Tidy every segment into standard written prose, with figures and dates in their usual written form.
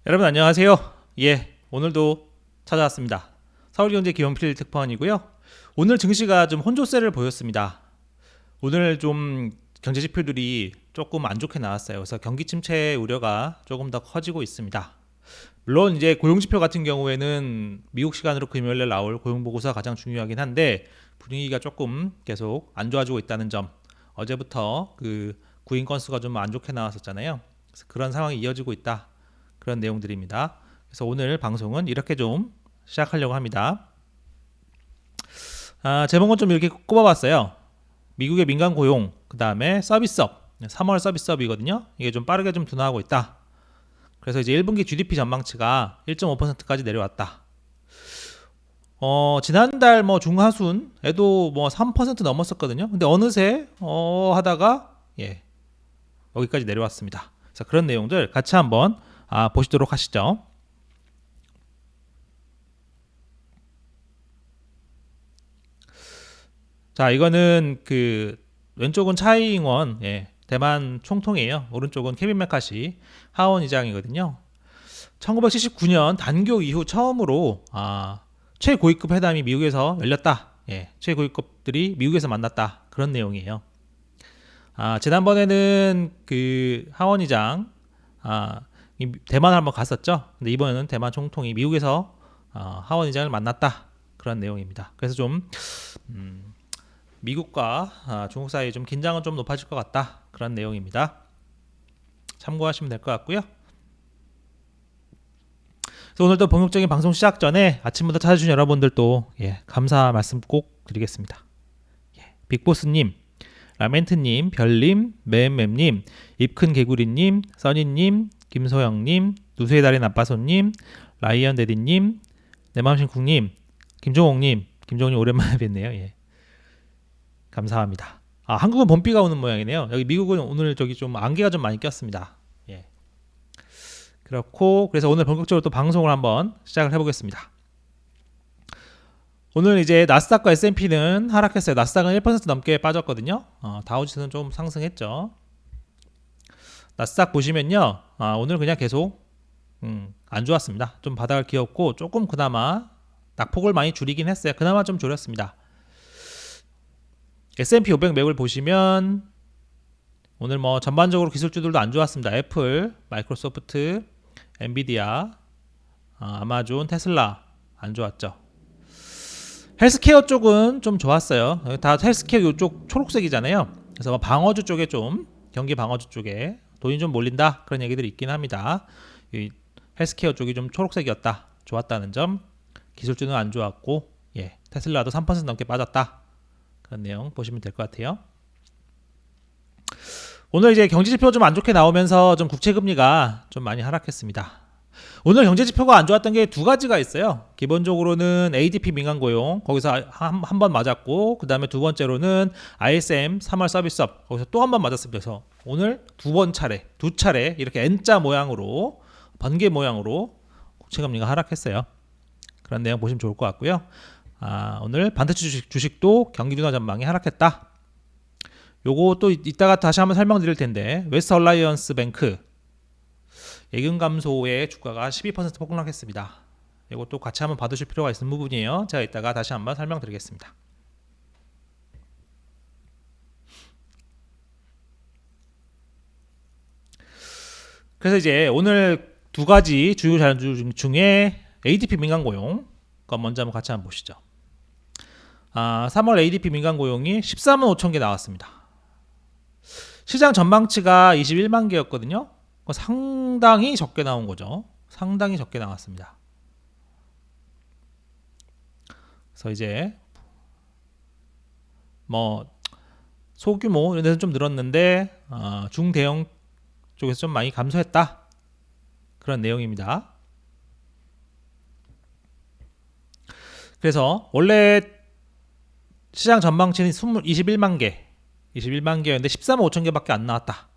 여러분 안녕하세요. 오늘도 찾아왔습니다. 서울경제기본필 특파원이고요. 오늘 증시가 좀 혼조세를 보였습니다. 오늘 좀 경제지표들이 조금 안 좋게 나왔어요. 그래서 경기 침체 우려가 조금 더 커지고 있습니다. 물론 이제 고용지표 같은 경우에는 미국 시간으로 금요일에 나올 고용보고서가 가장 중요하긴 한데 분위기가 조금 계속 안 좋아지고 있다는 점. 어제부터 그 구인 건수가 좀 안 좋게 나왔었잖아요. 그래서 그런 상황이 이어지고 있다. 그런 내용들입니다. 그래서 오늘 방송은 이렇게 좀 시작하려고 합니다. 제목은 좀 이렇게 꼽아봤어요. 미국의 민간 고용, 그 다음에 서비스업, 3월 서비스업이거든요. 이게 좀 빠르게 좀 둔화하고 있다. 그래서 이제 1분기 GDP 전망치가 1.5%까지 내려왔다. 지난달 뭐 중하순에도 뭐 3% 넘었었거든요. 근데 어느새 하다가 여기까지 내려왔습니다. 그래서 그런 내용들 같이 한번 보시도록 하시죠. 자, 이거는 그 왼쪽은 차이잉원 대만 총통이에요. 오른쪽은 케빈 메카시 하원 의장이거든요. 1979년 단교 이후 처음으로 최고위급 회담이 미국에서 열렸다. 최고위급들이 미국에서 만났다. 그런 내용이에요. 지난번에는 그 하원 의장 대만을 한번 갔었죠. 근데 이번에는 대만 총통이 미국에서 하원 의장을 만났다. 그런 내용입니다. 그래서 좀 미국과 중국 사이에 좀 긴장은 좀 높아질 것 같다. 그런 내용입니다. 참고하시면 될 것 같고요. 그래서 오늘도 본격적인 방송 시작 전에 아침부터 찾아주신 여러분들도 감사 말씀 꼭 드리겠습니다. 빅보스님, 라멘트님, 별님, 맴맴님, 입큰 개구리님, 써니님, 김소영님, 누수의 달인 아빠손님, 라이언데디님, 내맘신쿵님, 김종옥님 오랜만에 뵙네요. 감사합니다. 한국은 봄비가 오는 모양이네요. 여기 미국은 오늘 좀 안개가 좀 많이 꼈습니다. 그렇고 그래서 오늘 본격적으로 또 방송을 한번 시작을 해보겠습니다. 오늘 이제 나스닥과 S&P는 하락했어요. 나스닥은 1% 넘게 빠졌거든요. 다우지수는 좀 상승했죠. 나스닥 보시면요, 오늘 그냥 계속 안 좋았습니다. 좀 바닥을 기었고 조금 그나마 낙폭을 많이 줄이긴 했어요. 그나마 좀 줄였습니다. S&P 500 맥을 보시면 오늘 뭐 전반적으로 기술주들도 안 좋았습니다. 애플, 마이크로소프트, 엔비디아, 아마존, 테슬라 안 좋았죠. 헬스케어 쪽은 좀 좋았어요. 다 헬스케어 이쪽 초록색이잖아요. 그래서 뭐 방어주 쪽에 좀 경기 방어주 쪽에 돈이 좀 몰린다 그런 얘기들이 있긴 합니다. 이 헬스케어 쪽이 좀 초록색이었다, 좋았다는 점. 기술주는 안 좋았고 테슬라도 3% 넘게 빠졌다. 그런 내용 보시면 될 것 같아요. 오늘 이제 경제지표 좀 안 좋게 나오면서 좀 국채금리가 좀 많이 하락했습니다. 오늘 경제지표가 안 좋았던 게 두 가지가 있어요. 기본적으로는 ADP 민간고용 거기서 한 번 맞았고, 그 다음에 두 번째로는 ISM 3월 서비스업 거기서 또 한 번 맞았습니다. 그래서 오늘 두 차례 이렇게 N자 모양으로 번개 모양으로 국채금리가 하락했어요. 그런 내용 보시면 좋을 것 같고요. 오늘 반도체 주식도 경기 둔화 전망이 하락했다. 요거 또 이따가 다시 한번 설명드릴 텐데, 웨스트 얼라이언스 뱅크 예금 감소의 주가가 12% 폭락했습니다. 이것도 같이 한번 봐두실 필요가 있는 부분이에요. 제가 이따가 다시 한번 설명드리겠습니다. 그래서 이제 오늘 두 가지 주요 자료주 중에 ADP 민간 고용 먼저 한번 같이 한번 보시죠. 3월 ADP 민간 고용이 14만 5천 개 나왔습니다. 시장 전망치가 21만 개였거든요. 상당히 적게 나온 거죠. 상당히 적게 나왔습니다. 그래서 이제 뭐 소규모 이런 데서 좀 늘었는데 중대형 쪽에서 좀 많이 감소했다. 그런 내용입니다. 그래서 원래 시장 전망치는 21만 개였는데 14만 5천 개밖에 안 나왔다.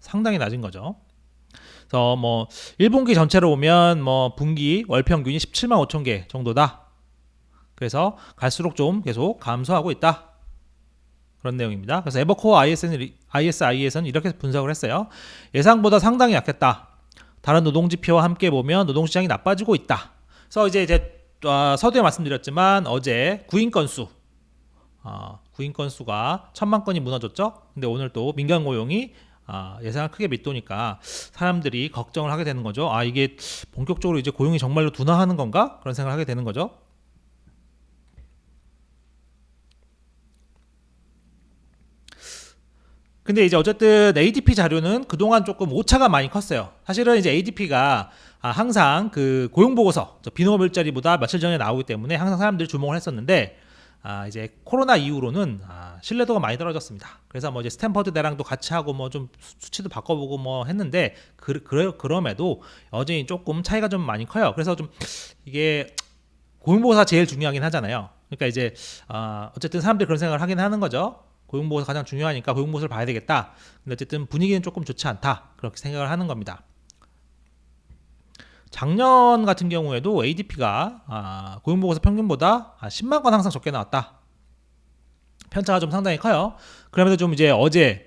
상당히 낮은 거죠. 그래서 뭐 1분기 전체로 보면 뭐 분기 월 평균이 17만 5천 개 정도다. 그래서 갈수록 좀 계속 감소하고 있다. 그런 내용입니다. 그래서 에버코어 ISI에서는 이렇게 분석을 했어요. 예상보다 상당히 약했다. 다른 노동지표와 함께 보면 노동시장이 나빠지고 있다. 그래서 이제 서두에 말씀드렸지만 어제 구인 건수, 구인 건수가 1,000만 건이 무너졌죠. 근데 오늘 또 민간 고용이 예상을 크게 밑도니까 사람들이 걱정을 하게 되는 거죠. 이게 본격적으로 이제 고용이 정말로 둔화하는 건가? 그런 생각을 하게 되는 거죠. 근데 이제 어쨌든 ADP 자료는 그동안 조금 오차가 많이 컸어요. 사실은 이제 ADP가 항상 그 고용 보고서 비농업 일자리보다 며칠 전에 나오기 때문에 항상 사람들이 주목을 했었는데 이제 코로나 이후로는 신뢰도가 많이 떨어졌습니다. 그래서 뭐 이제 스탠퍼드 대랑도 같이 하고 뭐 좀 수치도 바꿔보고 뭐 했는데 그럼에도 여전히 조금 차이가 좀 많이 커요. 그래서 좀 이게 고용 보고서가 제일 중요하긴 하잖아요. 그러니까 이제 어쨌든 사람들이 그런 생각을 하긴 하는 거죠. 고용보고서 가장 중요하니까 고용보고서를 봐야 되겠다. 근데 어쨌든 분위기는 조금 좋지 않다. 그렇게 생각을 하는 겁니다. 작년 같은 경우에도 ADP가 고용보고서 평균보다 10만 건 항상 적게 나왔다. 편차가 좀 상당히 커요. 그러면서 좀 이제 어제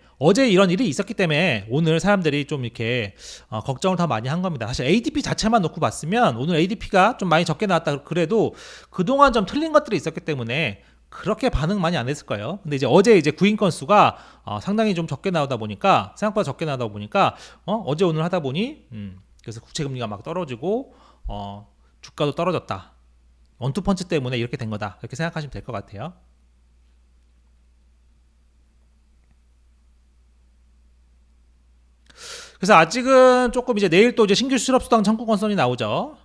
이런 일이 있었기 때문에 오늘 사람들이 좀 이렇게 걱정을 더 많이 한 겁니다. 사실 ADP 자체만 놓고 봤으면 오늘 ADP가 좀 많이 적게 나왔다 그래도 그동안 좀 틀린 것들이 있었기 때문에 그렇게 반응 많이 안 했을 거예요. 근데 어제 구인 건수가 상당히 좀 적게 나오다 보니까 생각보다 적게 나오다 보니까 어제 오늘 하다 보니 그래서 국채 금리가 막 떨어지고 주가도 떨어졌다. 원투펀치 때문에 이렇게 된 거다. 이렇게 생각하시면 될 것 같아요. 그래서 아직은 조금 이제 내일 또 이제 신규 실업수당 청구 건선이 나오죠.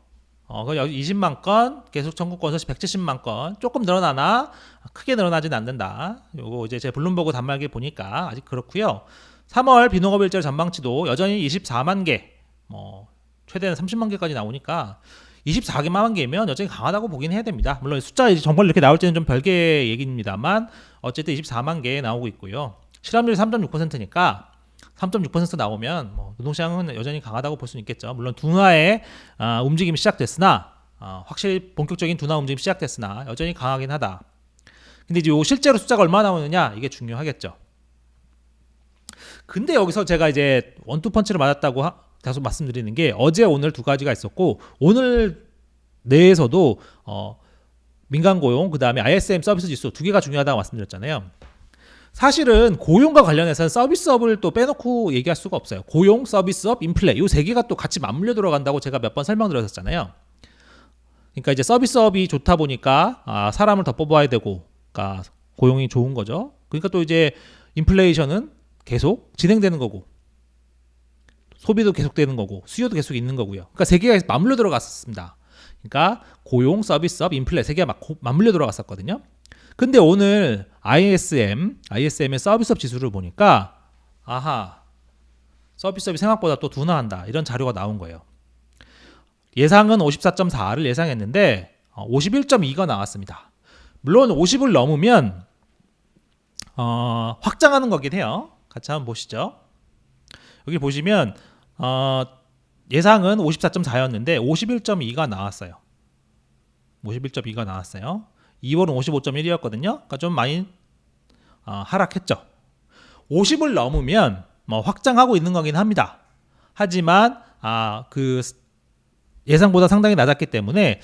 그 20만 건, 계속 청구 건수 170만 건, 조금 늘어나나 크게 늘어나진 않는다. 요거 이제 제 블룸버그 단말기 보니까 아직 그렇고요. 3월 비농업 일자리 전망치도 여전히 24만 개, 뭐 최대는 30만 개까지 나오니까 24만 개면 여전히 강하다고 보긴 해야 됩니다. 물론 숫자 정말 이렇게 나올지는 좀 별개의 얘기입니다만 어쨌든 24만 개 나오고 있고요. 실업률이 3.6%니까 3.6% 나오면 노동시장은 여전히 강하다고 볼 수는 있겠죠. 물론 둔화의 움직임이 시작됐으나 확실히 본격적인 둔화 움직임이 시작됐으나 여전히 강하긴 하다. 근데 이제 실제로 숫자가 얼마 나오느냐 이게 중요하겠죠. 근데 여기서 제가 이제 원투펀치를 맞았다고 다소 말씀드리는 게 어제 오늘 두 가지가 있었고 오늘 내에서도 민간 고용 그다음에 ISM 서비스 지수 두 개가 중요하다고 말씀드렸잖아요. 사실은 고용과 관련해서는 서비스업을 또 빼놓고 얘기할 수가 없어요. 고용, 서비스업, 인플레 이 세 개가 또 같이 맞물려 들어간다고 제가 몇 번 설명드렸었잖아요. 그러니까 이제 서비스업이 좋다 보니까 사람을 더 뽑아야 되고, 그러니까 고용이 좋은 거죠. 그러니까 또 이제 인플레이션은 계속 진행되는 거고, 소비도 계속되는 거고, 수요도 계속 있는 거고요. 그러니까 세 개가 맞물려 들어갔었습니다. 그러니까 고용, 서비스업, 인플레 세 개가 맞물려 들어갔었거든요. 근데 오늘 ISM의 서비스업 지수를 보니까 서비스업이 생각보다 또 둔화한다 이런 자료가 나온 거예요. 예상은 54.4를 예상했는데 51.2가 나왔습니다. 물론 50을 넘으면 확장하는 거긴 해요. 같이 한번 보시죠. 여기 보시면 예상은 54.4였는데 51.2가 나왔어요. 51.2가 나왔어요. 2월은 55.1이었거든요. 그러니까 좀 많이 하락했죠. 50을 넘으면 확장하고 있는 거긴 합니다. 하지만 그 예상보다 상당히 낮았기 때문에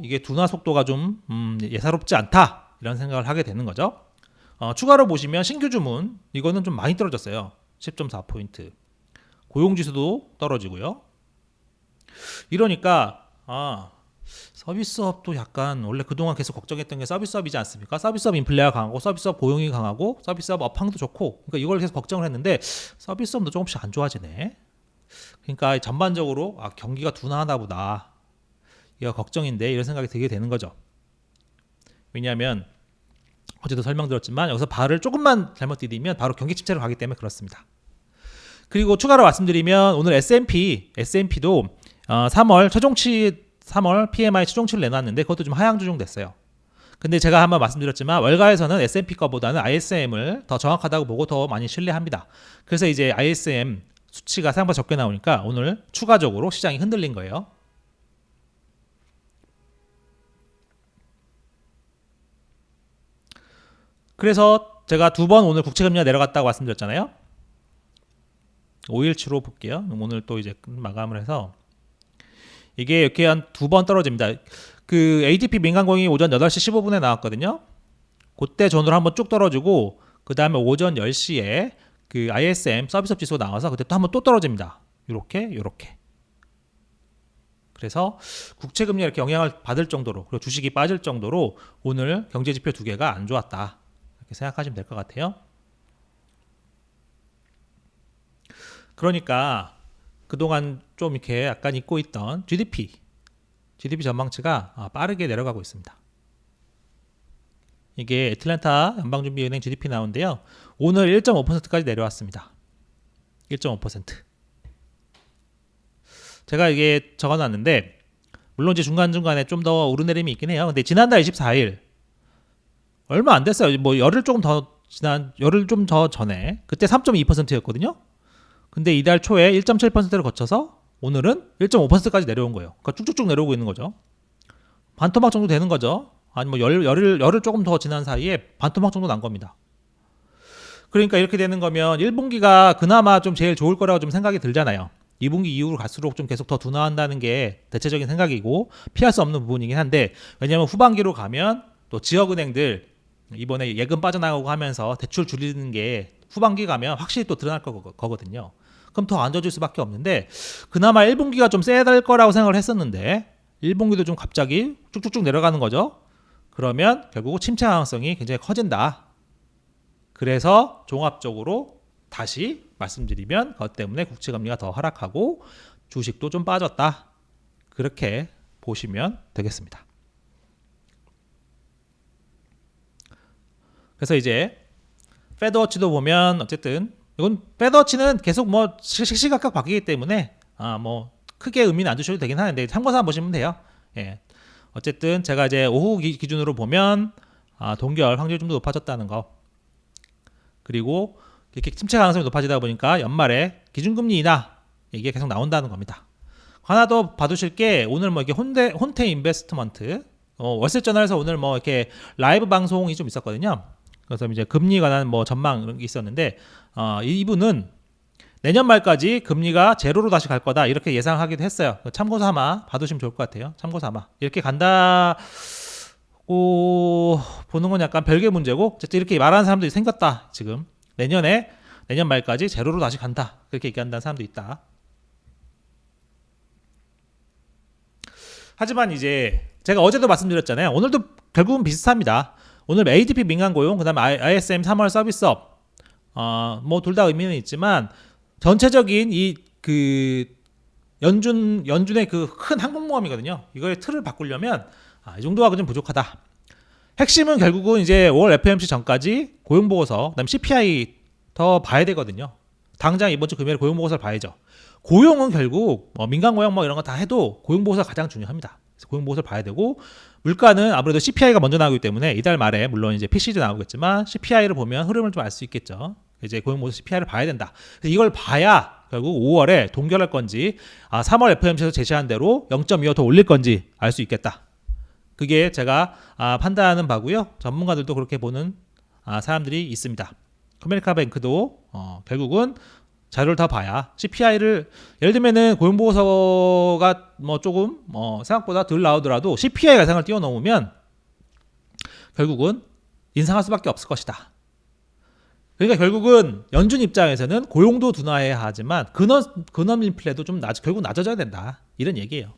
이게 둔화 속도가 좀 예사롭지 않다 이런 생각을 하게 되는 거죠. 추가로 보시면 신규 주문 이거는 좀 많이 떨어졌어요. 10.4포인트. 고용지수도 떨어지고요. 이러니까 서비스업도 약간 원래 그동안 계속 걱정했던 게 서비스업이지 않습니까? 서비스업 인플레가 강하고 서비스업 고용이 강하고 서비스업 업황도 좋고 그러니까 이걸 계속 걱정을 했는데 서비스업도 조금씩 안 좋아지네. 그러니까 전반적으로 경기가 둔화하나 보다. 이거 걱정인데 이런 생각이 들게 되는 거죠. 왜냐하면 어제도 설명드렸지만 여기서 발을 조금만 잘못 디디면 바로 경기 침체로 가기 때문에 그렇습니다. 그리고 추가로 말씀드리면 오늘 S&P도 3월 PMI 최종치를 내놨는데 그것도 좀 하향 조정됐어요. 근데 제가 한번 말씀드렸지만 월가에서는 S&P 거보다는 ISM을 더 정확하다고 보고 더 많이 신뢰합니다. 그래서 이제 ISM 수치가 생각보다 적게 나오니까 오늘 추가적으로 시장이 흔들린 거예요. 그래서 제가 두 번 오늘 국채금리가 내려갔다고 말씀드렸잖아요. 5일치로 볼게요. 오늘 또 이제 마감을 해서 이게 이렇게 한 두 번 떨어집니다. 그 ADP 민간고용이 오전 8시 15분에 나왔거든요. 그때 전후로 한번 쭉 떨어지고 그 다음에 오전 10시에 그 ISM 서비스업 지수 나와서 그때 또 한번 또 떨어집니다. 요렇게. 그래서 국채금리가 이렇게 영향을 받을 정도로, 그리고 주식이 빠질 정도로 오늘 경제지표 두 개가 안 좋았다, 이렇게 생각하시면 될 것 같아요. 그러니까 그동안 좀 이렇게 약간 잊고 있던 GDP 전망치가 빠르게 내려가고 있습니다. 이게 애틀랜타 연방준비은행 GDP 나오는데요. 오늘 1.5%까지 내려왔습니다. 1.5%. 제가 이게 적어놨는데 물론 이제 중간중간에 좀 더 오르내림이 있긴 해요. 근데 지난달 24일 얼마 안 됐어요. 뭐 열흘 좀 더 전에 그때 3.2%였거든요. 근데 이달 초에 1.7%를 거쳐서 오늘은 1.5%까지 내려온 거예요. 그러니까 쭉쭉쭉 내려오고 있는 거죠. 반토막 정도 되는 거죠. 아니 뭐 열흘 조금 더 지난 사이에 반토막 정도 난 겁니다. 그러니까 이렇게 되는 거면 1분기가 그나마 좀 제일 좋을 거라고 좀 생각이 들잖아요. 2분기 이후로 갈수록 좀 계속 더 둔화한다는 게 대체적인 생각이고 피할 수 없는 부분이긴 한데, 왜냐하면 후반기로 가면 또 지역은행들 이번에 예금 빠져나가고 하면서 대출 줄이는 게 후반기 가면 확실히 또 드러날 거거든요. 그럼 더 안 좋아질 수밖에 없는데, 그나마 1분기가 좀 세야 될 거라고 생각을 했었는데 1분기도 좀 갑자기 쭉쭉쭉 내려가는 거죠. 그러면 결국 침체 가능성이 굉장히 커진다. 그래서 종합적으로 다시 말씀드리면 그것 때문에 국채금리가 더 하락하고 주식도 좀 빠졌다, 그렇게 보시면 되겠습니다. 그래서 이제 패드워치도 보면 어쨌든 이건 패드워치는 계속 뭐 시시각각 바뀌기 때문에 뭐 크게 의미는 안 두셔도 되긴 하는데 참고사항 보시면 돼요. 예. 어쨌든 제가 이제 오후 기준으로 보면 동결 확률이 좀 더 높아졌다는 거, 그리고 이렇게 침체 가능성이 높아지다 보니까 연말에 기준금리 인하 얘기가 계속 나온다는 겁니다. 하나 더 봐두실 게, 오늘 뭐 이렇게 혼태 인베스트먼트 월세저널에서 오늘 뭐 이렇게 라이브 방송이 좀 있었거든요. 그래서 이제 금리 관한 뭐 전망 이런 게 있었는데 이분은 내년 말까지 금리가 제로로 다시 갈 거다, 이렇게 예상하기도 했어요. 참고 삼아 봐두시면 좋을 것 같아요. 참고 삼아 이렇게 간다고 보는 건 약간 별개 문제고, 어쨌든 이렇게 말하는 사람들이 생겼다. 지금 내년 말까지 제로로 다시 간다, 그렇게 얘기한다는 사람도 있다. 하지만 이제 제가 어제도 말씀드렸잖아요. 오늘도 결국은 비슷합니다. 오늘 ADP 민간 고용, 그다음에 ISM 3월 서비스업, 뭐 둘 다 의미는 있지만 전체적인 이 그 연준의 그 큰 항공모함이거든요. 이거의 틀을 바꾸려면 이 정도가 좀 부족하다. 핵심은 결국은 이제 5월 FOMC 전까지 고용보고서, 그다음에 CPI 더 봐야 되거든요. 당장 이번 주 금요일에 고용보고서를 봐야죠. 고용은 결국 민간 고용 뭐 이런 거 다 해도 고용보고서가 가장 중요합니다. 그래서 고용보고서를 봐야 되고, 물가는 아무래도 CPI가 먼저 나오기 때문에 이달 말에 물론 이제 PC도 나오겠지만 CPI를 보면 흐름을 좀 알 수 있겠죠. 이제 고용보고서 CPI를 봐야 된다. 그래서 이걸 봐야 결국 5월에 동결할 건지 3월 FOMC에서 제시한 대로 0.25 더 올릴 건지 알 수 있겠다. 그게 제가 판단하는 바고요. 전문가들도 그렇게 보는 사람들이 있습니다. 커메리카 뱅크도 결국은 자료를 다 봐야 CPI를, 예를 들면은 고용보고서가 뭐 조금 생각보다 덜 나오더라도 CPI가 예상을 뛰어넘으면 결국은 인상할 수밖에 없을 것이다. 그러니까 결국은 연준 입장에서는 고용도 둔화해야 하지만 근원 인플레도 좀 결국 낮아져야 된다, 이런 얘기예요.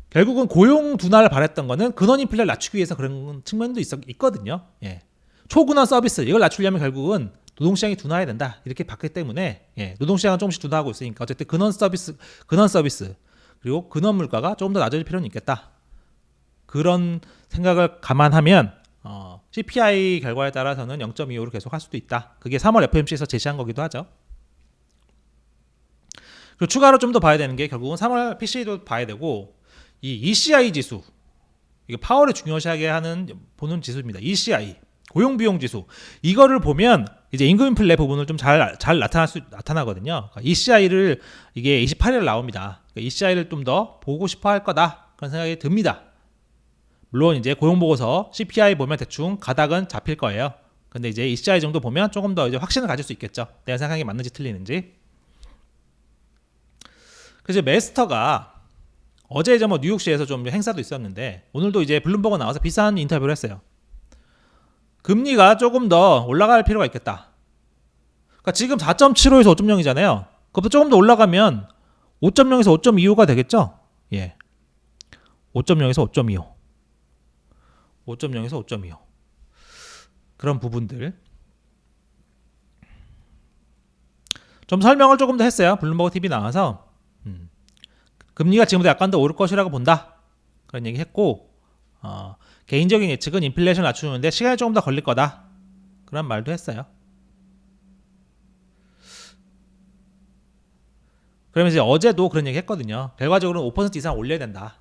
결국은 고용 둔화를 바랬던 거는 근원 인플레를 낮추기 위해서 그런 측면도 있거든요. 예. 초근원 서비스 이걸 낮추려면 결국은 노동시장이 둔화해야 된다, 이렇게 봤기 때문에 노동시장은 조금씩 둔화하고 있으니까 어쨌든 근원 서비스 그리고 근원 물가가 조금 더 낮아질 필요는 있겠다. 그런 생각을 감안하면 CPI 결과에 따라서는 0.25로 계속 할 수도 있다. 그게 3월 FOMC에서 제시한 거기도 하죠. 그리고 추가로 좀 더 봐야 되는 게 결국은 3월 PC도 봐야 되고, 이 ECI 지수, 이게 파월을 중요시하게 보는 지수입니다. ECI 고용비용 지수, 이거를 보면 이제 임금 인플레 부분을 좀 잘 나타나거든요. 그러니까 ECI를 이게 28일 나옵니다. 그러니까 ECI를 좀 더 보고 싶어 할 거다, 그런 생각이 듭니다. 물론 이제 고용보고서 CPI 보면 대충 가닥은 잡힐 거예요. 근데 이제 ECI 정도 보면 조금 더 이제 확신을 가질 수 있겠죠. 내가 생각한 게 맞는지 틀리는지. 그래서 메스터가 어제 이제 뭐 뉴욕시에서 좀 행사도 있었는데 오늘도 이제 블룸버그 나와서 비싼 인터뷰를 했어요. 금리가 조금 더 올라갈 필요가 있겠다. 그러니까 지금 4.75에서 5.0이잖아요. 그것보다 조금 더 올라가면 5.0에서 5.25가 되겠죠? 예. 5.0에서 5.25. 5.0에서 5.25. 그런 부분들. 좀 설명을 조금 더 했어요. 블룸버그 TV 나와서. 금리가 지금보다 약간 더 오를 것이라고 본다. 그런 얘기 했고, 개인적인 예측은 인플레이션 낮추는데 시간이 조금 더 걸릴 거다. 그런 말도 했어요. 그러면 이제 어제도 그런 얘기 했거든요. 결과적으로는 5% 이상 올려야 된다.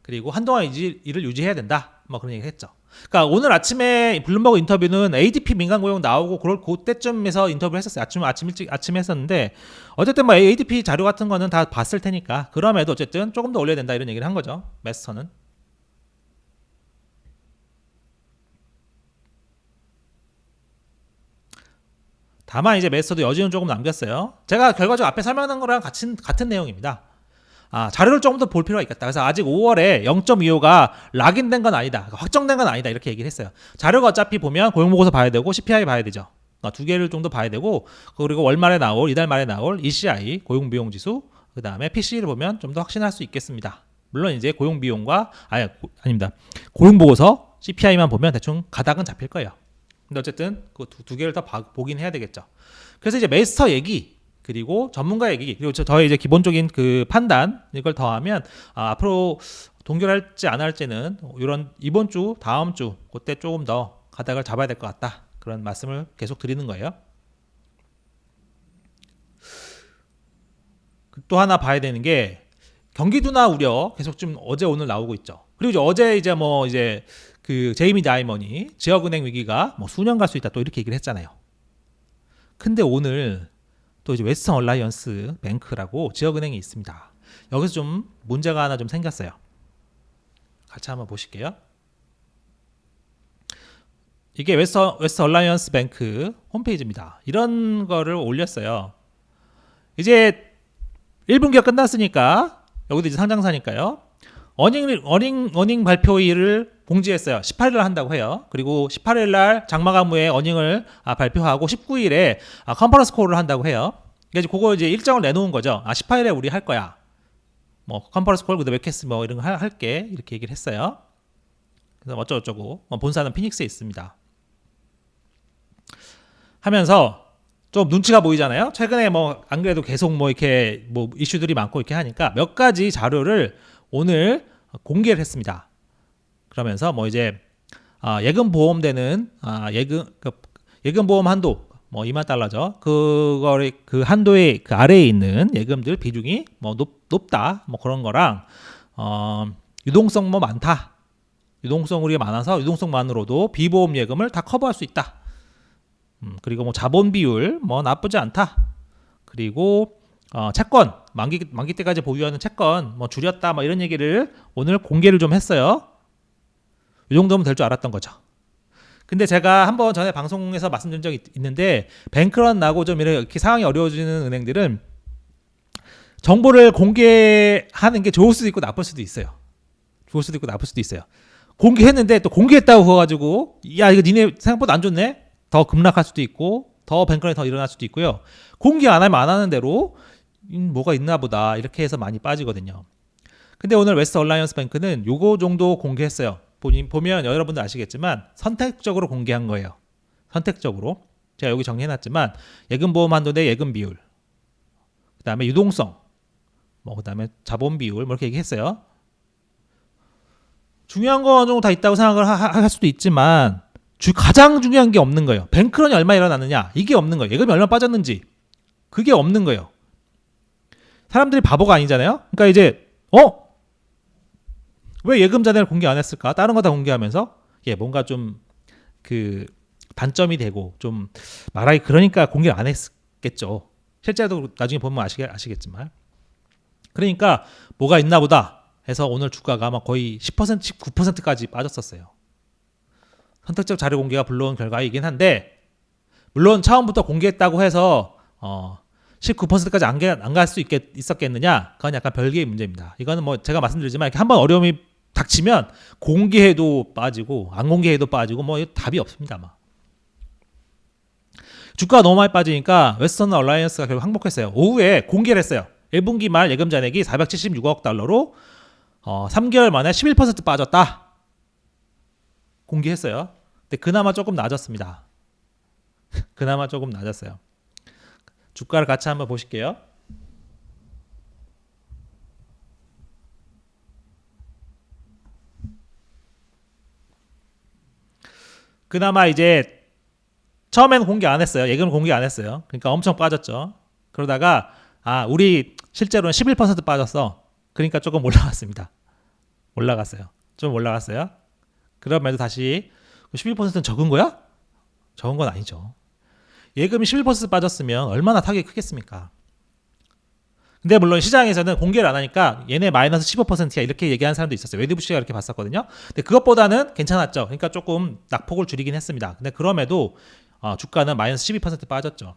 그리고 한동안 이를 유지해야 된다. 뭐 그런 얘기 했죠. 그러니까 오늘 아침에 블룸버그 인터뷰는 ADP 민간 고용 나오고 그럴 그때쯤에서 인터뷰를 했었어요. 아침에 했었는데 어쨌든 뭐 ADP 자료 같은 거는 다 봤을 테니까 그럼에도 어쨌든 조금 더 올려야 된다 이런 얘기를 한 거죠. 메스터는. 다만 이제 메스터도 여지는 조금 남겼어요. 제가 결과적으로 앞에 설명한 거랑 같은 내용입니다. 자료를 조금 더 볼 필요가 있겠다. 그래서 아직 5월에 0.25가 락인된 건 아니다. 그러니까 확정된 건 아니다. 이렇게 얘기를 했어요. 자료가 어차피 보면 고용보고서 봐야 되고 CPI 봐야 되죠. 두 개를 정도 봐야 되고 그리고 월 말에 나올 이달 말에 나올 ECI 고용비용지수 그 다음에 PC를 보면 좀 더 확신할 수 있겠습니다. 물론 이제 고용비용과 아닙니다. 고용보고서 CPI만 보면 대충 가닥은 잡힐 거예요. 근데 어쨌든 그 두 개를 다 보긴 해야 되겠죠. 그래서 이제 메스터 얘기 그리고 전문가 얘기 그리고 저의 이제 기본적인 그 판단 이걸 더하면 앞으로 동결할지 안 할지는 이번 주 다음 주 그때 조금 더 가닥을 잡아야 될 것 같다. 그런 말씀을 계속 드리는 거예요. 또 하나 봐야 되는 게 경기 둔화 우려 계속 좀 어제 오늘 나오고 있죠. 그리고 이제 어제 이제 그 제이미 다이먼이 지역은행 위기가 뭐 수년 갈 수 있다 또 이렇게 얘기를 했잖아요. 근데 오늘 또 이제 웨스턴 얼라이언스 뱅크라고 지역은행이 있습니다. 여기서 좀 문제가 하나 좀 생겼어요. 같이 한번 보실게요. 이게 웨스턴 얼라이언스 뱅크 홈페이지입니다. 이런 거를 올렸어요. 이제 1분기가 끝났으니까 여기도 이제 상장사니까요. 어닝 발표일을 공지했어요. 18일 한다고 해요. 그리고 18일 날 장마감후에 어닝을 발표하고 19일에 컨퍼런스 콜을 한다고 해요. 그래서 그거 이제 일정을 내놓은 거죠. 18일에 우리 할 거야. 뭐 컨퍼런스 콜 그다음에 웹캐스트 뭐 이런 거 할게 이렇게 얘기를 했어요. 그래서 어쩌고저쩌고 본사는 피닉스에 있습니다. 하면서 좀 눈치가 보이잖아요. 최근에 뭐 안 그래도 계속 뭐 이렇게 뭐 이슈들이 많고 이렇게 하니까 몇 가지 자료를 오늘 공개를 했습니다. 그러면서 뭐 이제 예금 보험되는 예금 보험 한도 뭐 2만 달러죠. 그거를 그 한도의 그 아래에 있는 예금들 비중이 뭐 높다 뭐 그런 거랑 유동성 뭐 많다. 유동성 우리가 많아서 유동성만으로도 비보험 예금을 다 커버할 수 있다. 그리고 뭐 자본 비율 뭐 나쁘지 않다. 그리고 채권 만기 때까지 보유하는 채권 뭐 줄였다 뭐 이런 얘기를 오늘 공개를 좀 했어요. 이 정도면 될 줄 알았던 거죠. 근데 제가 한번 전에 방송에서 말씀드린 적이 있는데 뱅크런 나고 좀 이렇게 상황이 어려워지는 은행들은 정보를 공개하는 게 좋을 수도 있고 나쁠 수도 있어요. 좋을 수도 있고 나쁠 수도 있어요. 공개했는데 또 공개했다고 그래가지고 야 이거 니네 생각보다 안 좋네. 더 급락할 수도 있고 더 뱅크런이 더 일어날 수도 있고요. 공개 안 하면 안 하는 대로 뭐가 있나 보다 이렇게 해서 많이 빠지거든요. 근데 오늘 웨스트 얼라이언스 뱅크는 요거 정도 공개했어요. 보면 여러분들 아시겠지만 선택적으로 공개한 거예요. 선택적으로. 제가 여기 정리해놨지만 예금보험 한도 대 예금 비율 그 다음에 유동성 뭐 그 다음에 자본 비율 뭐 이렇게 얘기했어요. 중요한 거 어느 정도 다 있다고 생각을 할 수도 있지만 가장 중요한 게 없는 거예요. 뱅크런이 얼마 일어났느냐 이게 없는 거예요. 예금이 얼마 빠졌는지 그게 없는 거예요. 사람들이 바보가 아니잖아요. 그러니까 이제 왜 예금 잔해를 공개 안 했을까? 다른 거 다 공개하면서 뭔가 좀 그 단점이 되고 좀 말하기 그러니까 공개를 안 했겠죠. 실제로 나중에 보면 아시겠지만 그러니까 뭐가 있나 보다 해서 오늘 주가가 막 거의 10% 19%까지 빠졌었어요. 선택적 자료 공개가 불러온 결과이긴 한데, 물론 처음부터 공개했다고 해서 19%까지 안 갈 수 있었겠느냐? 그건 약간 별개의 문제입니다. 이거는 뭐 제가 말씀드리지만 이렇게 한번 어려움이 닥치면 공개해도 빠지고 안 공개해도 빠지고 뭐 답이 없습니다. 아마. 주가가 너무 많이 빠지니까 웨스턴 얼라이언스가 결국 항복했어요. 오후에 공개를 했어요. 1분기 말 예금 잔액이 476억 달러로 3개월 만에 11% 빠졌다. 공개했어요. 근데 그나마 조금 낮았습니다. 그나마 조금 낮았어요. 주가를 같이 한번 보실게요. 그나마 이제 처음에는 공개 안 했어요. 예금 공개 안 했어요. 그러니까 엄청 빠졌죠. 그러다가 우리 실제로는 11% 빠졌어. 그러니까 조금 올라갔습니다. 올라갔어요. 좀 올라갔어요. 그럼에도 다시 11%는 적은 거야? 적은 건 아니죠. 예금이 11% 빠졌으면 얼마나 타격이 크겠습니까? 근데 물론 시장에서는 공개를 안 하니까 얘네 마이너스 15%야 이렇게 얘기하는 사람도 있었어요. 웨드부시가 이렇게 봤었거든요. 근데 그것보다는 괜찮았죠. 그러니까 조금 낙폭을 줄이긴 했습니다. 근데 그럼에도 주가는 마이너스 12% 빠졌죠.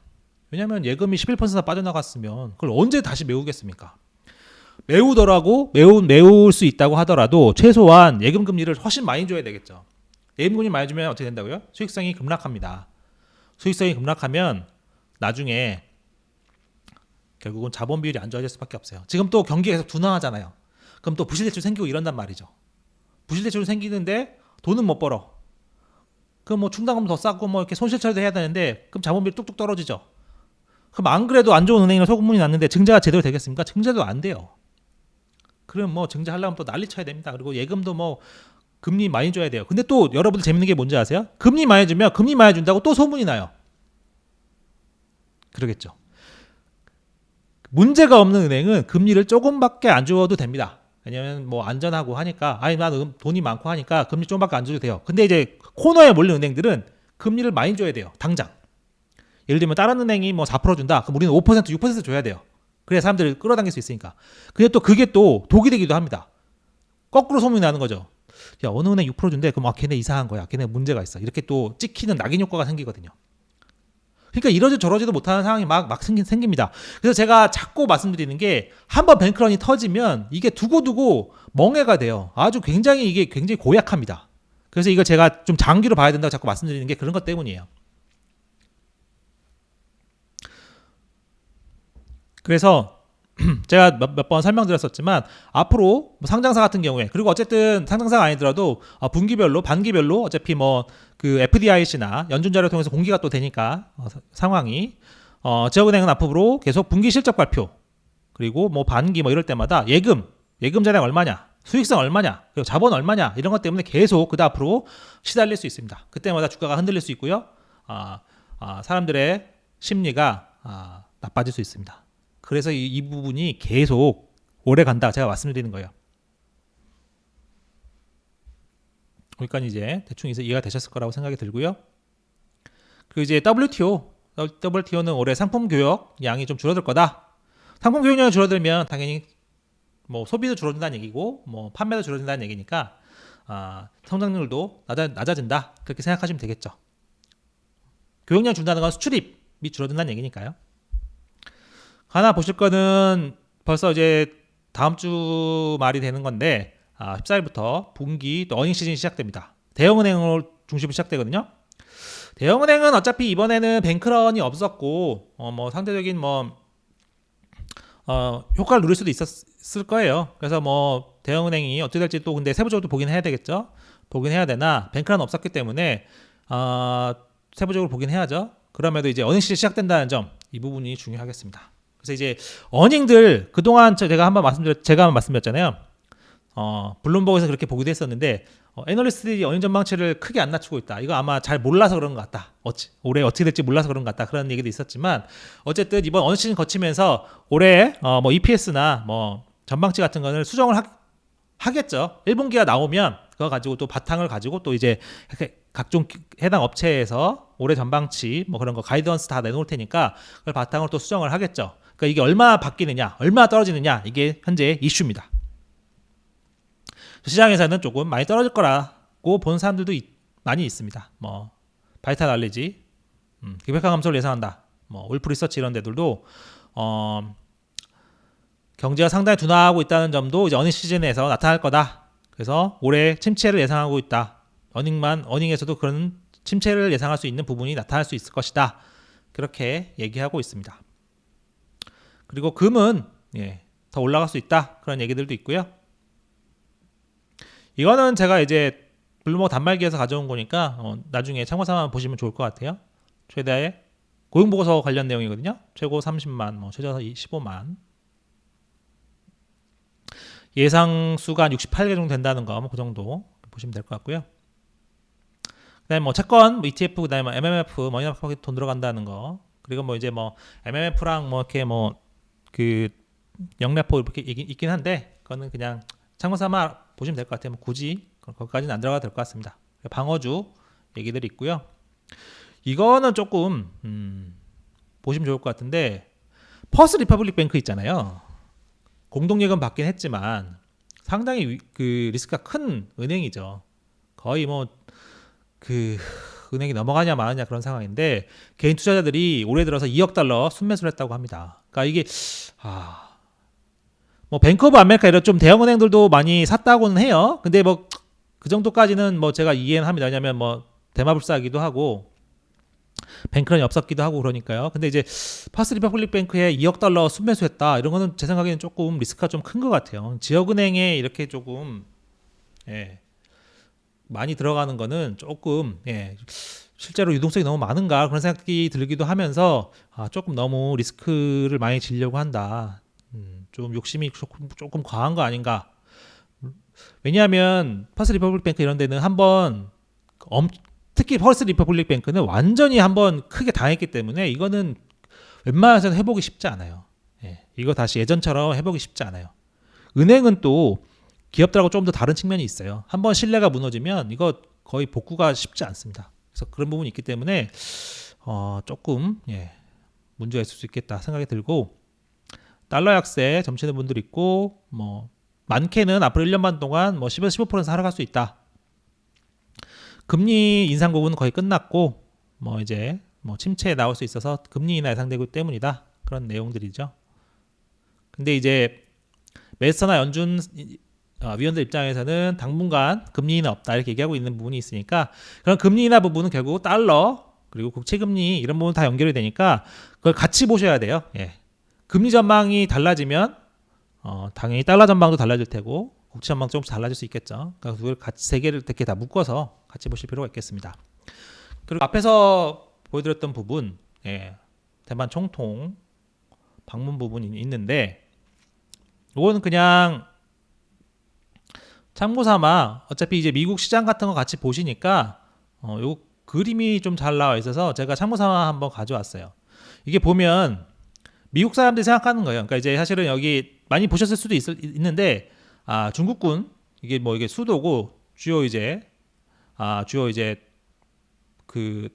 왜냐하면 예금이 11% 빠져나갔으면 그걸 언제 다시 메우겠습니까? 메울 수 있다고 하더라도 최소한 예금 금리를 훨씬 많이 줘야 되겠죠. 예금 금리 많이 주면 어떻게 된다고요? 수익성이 급락합니다. 수익성이 급락하면 나중에 결국은 자본 비율이 안 좋아질 수밖에 없어요. 지금 또 경기가 계속 둔화하잖아요. 그럼 또 부실대출 생기고 이런단 말이죠. 부실대출 생기는데 돈은 못 벌어. 그럼 뭐 충당금 더 싸고 뭐 이렇게 손실 처리도 해야 되는데 그럼 자본 비율 뚝뚝 떨어지죠. 그럼 안 그래도 안 좋은 은행이라 소문이 났는데 증자가 제대로 되겠습니까? 증자도 안 돼요. 그럼 뭐 증자하려면 또 난리 쳐야 됩니다. 그리고 예금도 뭐 금리 많이 줘야 돼요. 근데 또 여러분들 재밌는 게 뭔지 아세요? 금리 많이 주면 금리 많이 준다고 또 소문이 나요. 그러겠죠. 문제가 없는 은행은 금리를 조금밖에 안 줘도 됩니다. 왜냐면 뭐 안전하고 하니까 난 돈이 많고 하니까 금리 조금밖에 안 줘도 돼요. 근데 이제 코너에 몰린 은행들은 금리를 많이 줘야 돼요. 당장. 예를 들면 다른 은행이 뭐 4% 준다. 그럼 우리는 5%, 6% 줘야 돼요. 그래야 사람들을 끌어당길 수 있으니까. 근데 또 그게 또 독이 되기도 합니다. 거꾸로 소문이 나는 거죠. 야, 어느 은행 6% 준대. 그럼 걔네 이상한 거야. 걔네 문제가 있어. 이렇게 또 찍히는 낙인 효과가 생기거든요. 그러니까 이러지 저러지도 못하는 상황이 막 생깁니다. 그래서 제가 자꾸 말씀드리는 게 한번 뱅크런이 터지면 이게 두고두고 멍해가 돼요. 이게 굉장히 고약합니다. 그래서 이거 제가 좀 장기로 봐야 된다고 자꾸 말씀드리는 게 그런 것 때문이에요. 그래서 제가 몇 번 설명드렸었지만 앞으로 뭐 상장사 같은 경우에 그리고 어쨌든 상장사가 아니더라도 분기별로 반기별로 어차피 뭐 그 FDIC나 연준자료를 통해서 공개가 또 되니까 상황이 지역은행은 앞으로 계속 분기 실적 발표 그리고 뭐 반기 뭐 이럴 때마다 예금 잔액 얼마냐 수익성 얼마냐 그리고 자본 얼마냐 이런 것 때문에 계속 그다 앞으로 시달릴 수 있습니다. 그때마다 주가가 흔들릴 수 있고요. 사람들의 심리가 나빠질 수 있습니다. 그래서 이 부분이 계속 오래 간다 제가 말씀드리는 거예요. 그러니까 이제 대충 이해가 되셨을 거라고 생각이 들고요. 그리고 이제 WTO는 올해 상품 교역 양이 좀 줄어들 거다. 상품 교역량이 줄어들면 당연히 뭐 소비도 줄어든다는 얘기고 뭐 판매도 줄어든다는 얘기니까 성장률도 낮아진다 그렇게 생각하시면 되겠죠. 교역량 준다는 건 수출입이 줄어든다는 얘기니까요. 하나 보실 거는 벌써 이제 다음 주 말이 되는 건데 14일부터 분기 또 어닝 시즌이 시작됩니다. 대형은행으로 중심으로 시작되거든요. 대형은행은 어차피 이번에는 뱅크런이 없었고 뭐 상대적인 뭐 효과를 누릴 수도 있었을 거예요. 그래서 뭐 대형은행이 어떻게 될지 또 근데 세부적으로 보긴 해야 되겠죠. 보긴 해야 되나 뱅크런 없었기 때문에 세부적으로 보긴 해야죠. 그럼에도 이제 어닝 시즌이 시작된다는 점 이 부분이 중요하겠습니다. 그래서 이제 어닝들 그동안 제가 한번 말씀드렸잖아요. 블룸버그에서 그렇게 보기도 했었는데 애널리스트들이 어닝 전망치를 크게 안 낮추고 있다. 이거 아마 잘 몰라서 그런 것 같다. 올해 어떻게 될지 몰라서 그런 것 같다. 그런 얘기도 있었지만 어쨌든 이번 어닝 시즌 거치면서 올해 뭐 EPS나 뭐 전망치 같은 거를 수정을 하겠죠. 1분기가 나오면 그거 가지고 또 바탕을 가지고 또 이제 각종 해당 업체에서 올해 전방치 뭐 그런 거 가이던스 다 내놓을 테니까 그걸 바탕으로 또 수정을 하겠죠. 그러니까 이게 얼마 바뀌느냐, 얼마 떨어지느냐 이게 현재 이슈입니다. 시장에서는 조금 많이 떨어질 거라고 보는 사람들도 많이 있습니다. 뭐 바이탈 알리지, 기획화 감소를 예상한다. 뭐 울프 리서치 이런 데들도 경제가 상당히 둔화하고 있다는 점도 이제 어닝 시즌에서 나타날 거다. 그래서 올해 침체를 예상하고 있다. 어닝에서도 그런 침체를 예상할 수 있는 부분이 나타날 수 있을 것이다. 그렇게 얘기하고 있습니다. 그리고 금은 더 올라갈 수 있다. 그런 얘기들도 있고요. 이거는 제가 이제 블룸버그 단말기에서 가져온 거니까 나중에 참고삼아 보시면 좋을 것 같아요. 최대 고용보고서 관련 내용이거든요. 최고 30만, 뭐 최저 15만. 예상 수가 한 68개 정도 된다는 거, 뭐 그 정도 보시면 될 것 같고요. 그다음에 뭐 채권, 뭐 ETF, 그다음에 뭐 MMF, 머니마켓 돈 들어간다는 거. 그리고 뭐 이제 뭐 MMF랑 뭐 이렇게 뭐 그 영래포 이렇게 있긴 한데, 그거는 그냥 참고삼아 보시면 될 것 같아요. 뭐 굳이 거기까지는 안 들어가도 될 것 같습니다. 방어주 얘기들이 있고요. 이거는 조금 보시면 좋을 것 같은데, 퍼스트 리퍼블릭 뱅크 있잖아요. 공동예금 받긴 했지만 상당히 그 리스크가 큰 은행이죠. 거의 뭐 그 은행이 넘어가냐 마느냐 그런 상황인데, 개인 투자자들이 올해 들어서 2억 달러 순매수를 했다고 합니다. 그러니까 이게 뭐 뱅크 오브 아메리카 이런 좀 대형 은행들도 많이 샀다고는 해요. 근데 뭐 그 정도까지는 뭐 제가 이해는 합니다. 왜냐면 뭐 대마불사기도 하고 뱅크런이 없었기도 하고 그러니까요. 근데 이제 퍼스트 리퍼블릭 뱅크에 2억 달러 순매수했다, 이런 거는 제 생각에는 조금 리스크가 좀 큰 것 같아요. 지역은행에 이렇게 조금 많이 들어가는 거는 조금 실제로 유동성이 너무 많은가 그런 생각이 들기도 하면서 조금 너무 리스크를 많이 지려고 한다. 좀 욕심이 조금 과한 거 아닌가. 왜냐하면 퍼스트 리퍼블릭 뱅크 이런 데는 한번 특히 퍼스트 리퍼블릭 뱅크는 완전히 한번 크게 당했기 때문에 이거는 웬만해서는 회복이 쉽지 않아요. 이거 다시 예전처럼 회복이 쉽지 않아요. 은행은 또 기업들하고 좀 더 다른 측면이 있어요. 한번 신뢰가 무너지면 이거 거의 복구가 쉽지 않습니다. 그래서 그런 부분이 있기 때문에 조금 문제가 있을 수 있겠다 생각이 들고, 달러 약세 점치는 분들 있고, 뭐 많게는 앞으로 1년 반 동안 뭐 10에서 15%에서 하락할 수 있다. 금리 인상 부분은 거의 끝났고, 뭐 이제 뭐 침체에 나올 수 있어서 금리 인하 예상되기 때문이다. 그런 내용들이죠. 근데 이제 메스터나 연준 위원들 입장에서는 당분간 금리 인하 없다 이렇게 얘기하고 있는 부분이 있으니까, 그런 금리 인하 부분은 결국 달러 그리고 국채 금리 이런 부분 다 연결이 되니까 그걸 같이 보셔야 돼요. 금리 전망이 달라지면 당연히 달러 전망도 달라질 테고 국채 전망도 조금씩 달라질 수 있겠죠. 그러니까 그걸 같이 세 개를 이렇게 다 묶어서 같이 보실 필요가 있겠습니다. 그리고 앞에서 보여드렸던 부분, 대만 총통 방문 부분이 있는데, 이거는 그냥 참고삼아 어차피 이제 미국 시장 같은 거 같이 보시니까 요 그림이 좀 잘 나와 있어서 제가 참고삼아 한번 가져왔어요. 이게 보면 미국 사람들이 생각하는 거예요. 그러니까 이제 사실은 여기 많이 보셨을 수도 있는데 중국군 이게 뭐 이게 수도고 주요 이제 그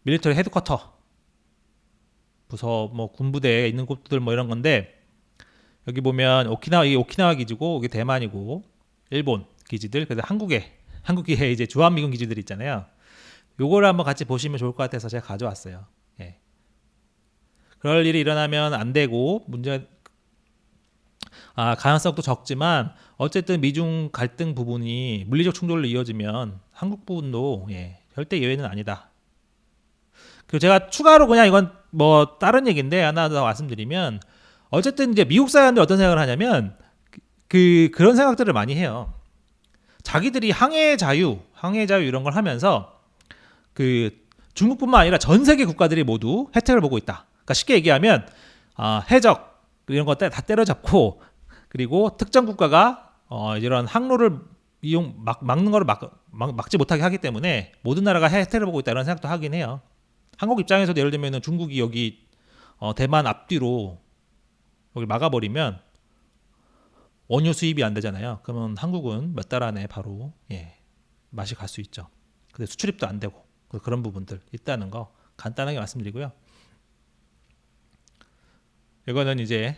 밀리터리 헤드쿼터 부서 뭐 군부대에 있는 곳들 뭐 이런 건데, 여기 보면 이게 오키나와 기지고 이게 대만이고 일본 기지들, 그래서 한국에 이제 주한미군 기지들 있잖아요. 요거를 한번 같이 보시면 좋을 것 같아서 제가 가져왔어요. 그럴 일이 일어나면 안 되고 가능성도 적지만 어쨌든 미중 갈등 부분이 물리적 충돌로 이어지면 한국 부분도 절대 예외는 아니다. 그리고 제가 추가로 그냥 이건 뭐 다른 얘기인데 하나 더 말씀드리면, 어쨌든 이제 미국 사람들 어떤 생각을 하냐면 그런 생각들을 많이 해요. 자기들이 항해 자유 이런 걸 하면서 그 중국뿐만 아니라 전 세계 국가들이 모두 혜택을 보고 있다. 그러니까 쉽게 얘기하면 해적 이런 것 다 때려잡고, 그리고 특정 국가가 이런 항로를 막는 거를 막지 못하게 하기 때문에 모든 나라가 혜택을 보고 있다, 이런 생각도 하긴 해요. 한국 입장에서도 예를 들면 중국이 여기 대만 앞뒤로 여기 막아버리면 원유 수입이 안 되잖아요. 그러면 한국은 몇 달 안에 바로 맛이 갈 수 있죠. 근데 수출입도 안 되고 그런 부분들 있다는 거 간단하게 말씀드리고요. 이거는 이제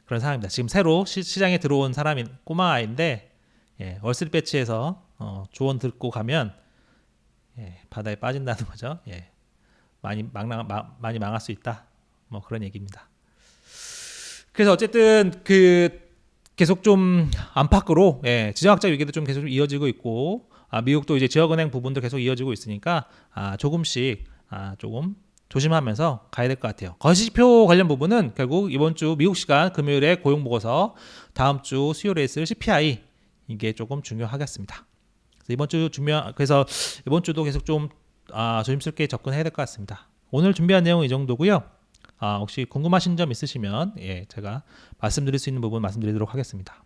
그런 상황입니다. 지금 새로 시장에 들어온 사람인 꼬마 아이인데 월스트리트 배치에서 조언 듣고 가면 예, 바다에 빠진다는 거죠. 예, 많이 망할 수 있다. 뭐 그런 얘기입니다. 그래서 어쨌든 계속 좀 안팎으로 지정학적 위기도 좀 계속 이어지고 있고 미국도 이제 지역은행 부분도 계속 이어지고 있으니까 조금씩 조금 조심하면서 가야 될 것 같아요. 거시지표 관련 부분은 결국 이번 주 미국 시간 금요일에 고용 보고서, 다음 주 수요일에 있을 CPI 이게 조금 중요하겠습니다. 그래서 이번 주도 계속 좀 조심스럽게 접근해야 될 것 같습니다. 오늘 준비한 내용은 이 정도고요. 혹시 궁금하신 점 있으시면 제가 말씀드릴 수 있는 부분 말씀드리도록 하겠습니다.